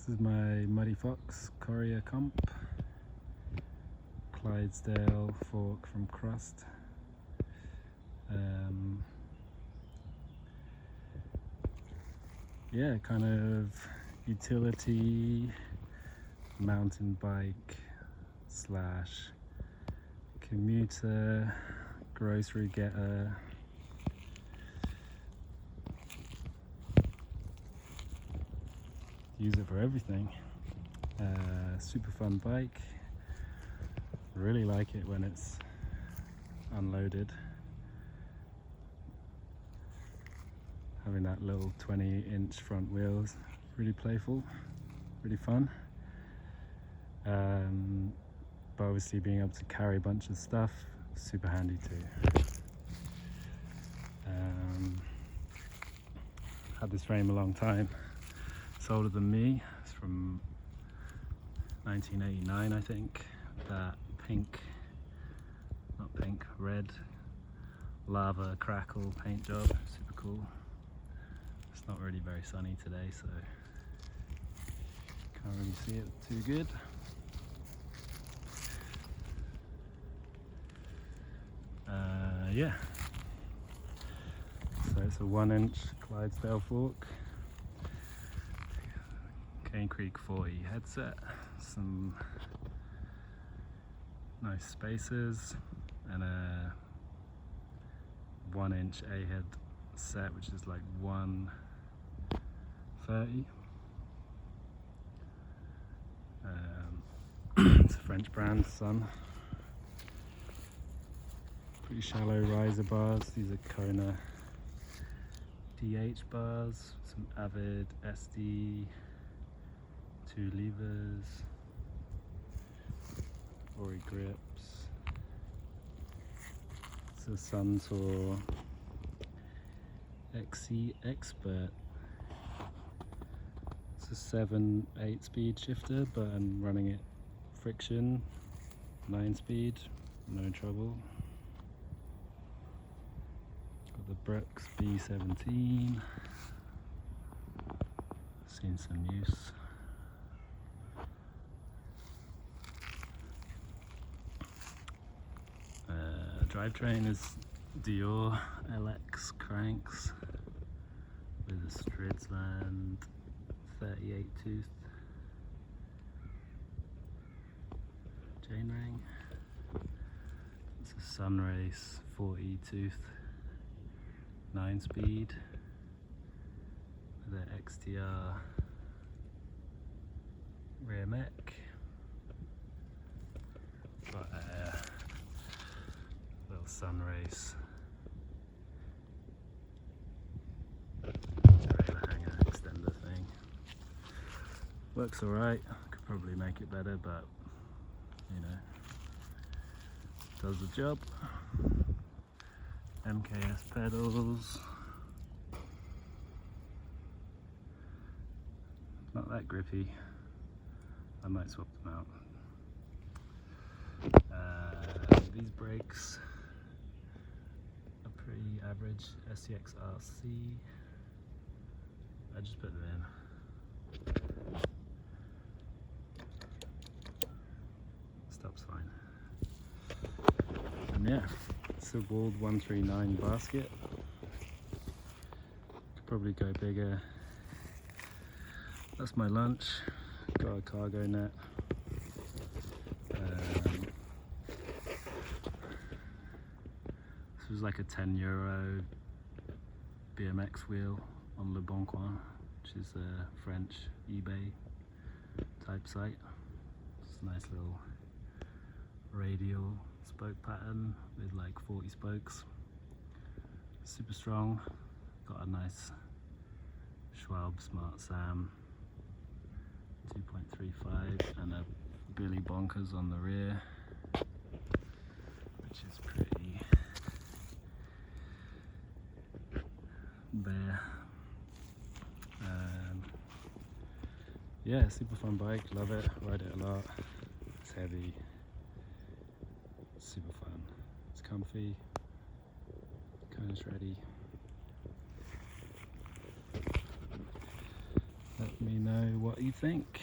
This is my Muddy Fox courier comp, Clydesdale fork from Crust. Yeah, kind of utility mountain bike slash commuter, grocery getter. Use it for everything. Super fun bike. Really like it when it's unloaded. Having that little 20-inch front wheels, really playful, really fun. But obviously being able to carry a bunch of stuff, super handy too. Had this frame a long time. It's older than me. It's from 1989, I think. That red lava crackle paint job, super cool. It's not really very sunny today, so can't really see it too good. Yeah, so it's a 1-inch Clydesdale fork, Cane Creek 40 headset, some nice spacers, and a 1-inch A-head set, which is like 130. It's a French brand, Sun. Pretty shallow riser bars. These are Kona DH bars, some Avid SD, 2 levers, Ori grips. It's a Suntour XC Expert. It's a 7/8 speed shifter, but I'm running it friction, 9 speed, no trouble. Got the Brooks B17, seen some use. Drivetrain is Dior LX cranks with a Stridsland 38 tooth chainring. It's a Sunrace 40 tooth 9 speed with an XTR rear mech. Got a little Sunrace trailer hanger extender thing. Works alright, could probably make it better, but you know, does the job. MKS pedals, not that grippy, I might swap them out. These brakes are pretty average, SCX RC. I just put them in. Stop's fine. And yeah, it's a Walled 139 basket. Could probably go bigger. That's my lunch. Got a cargo net. This was like a €10 BMX wheel on Le Bon Coin, which is a French eBay type site. It's a nice little radial spoke pattern with like 40 spokes. Super strong. Got a nice Schwab Smart Sam 2.35 and a Billy Bonkers on the rear, which is pretty bare. Yeah, super fun bike, love it, ride it a lot. It's heavy, super fun. It's comfy, kind of ready. Let me know know what you think.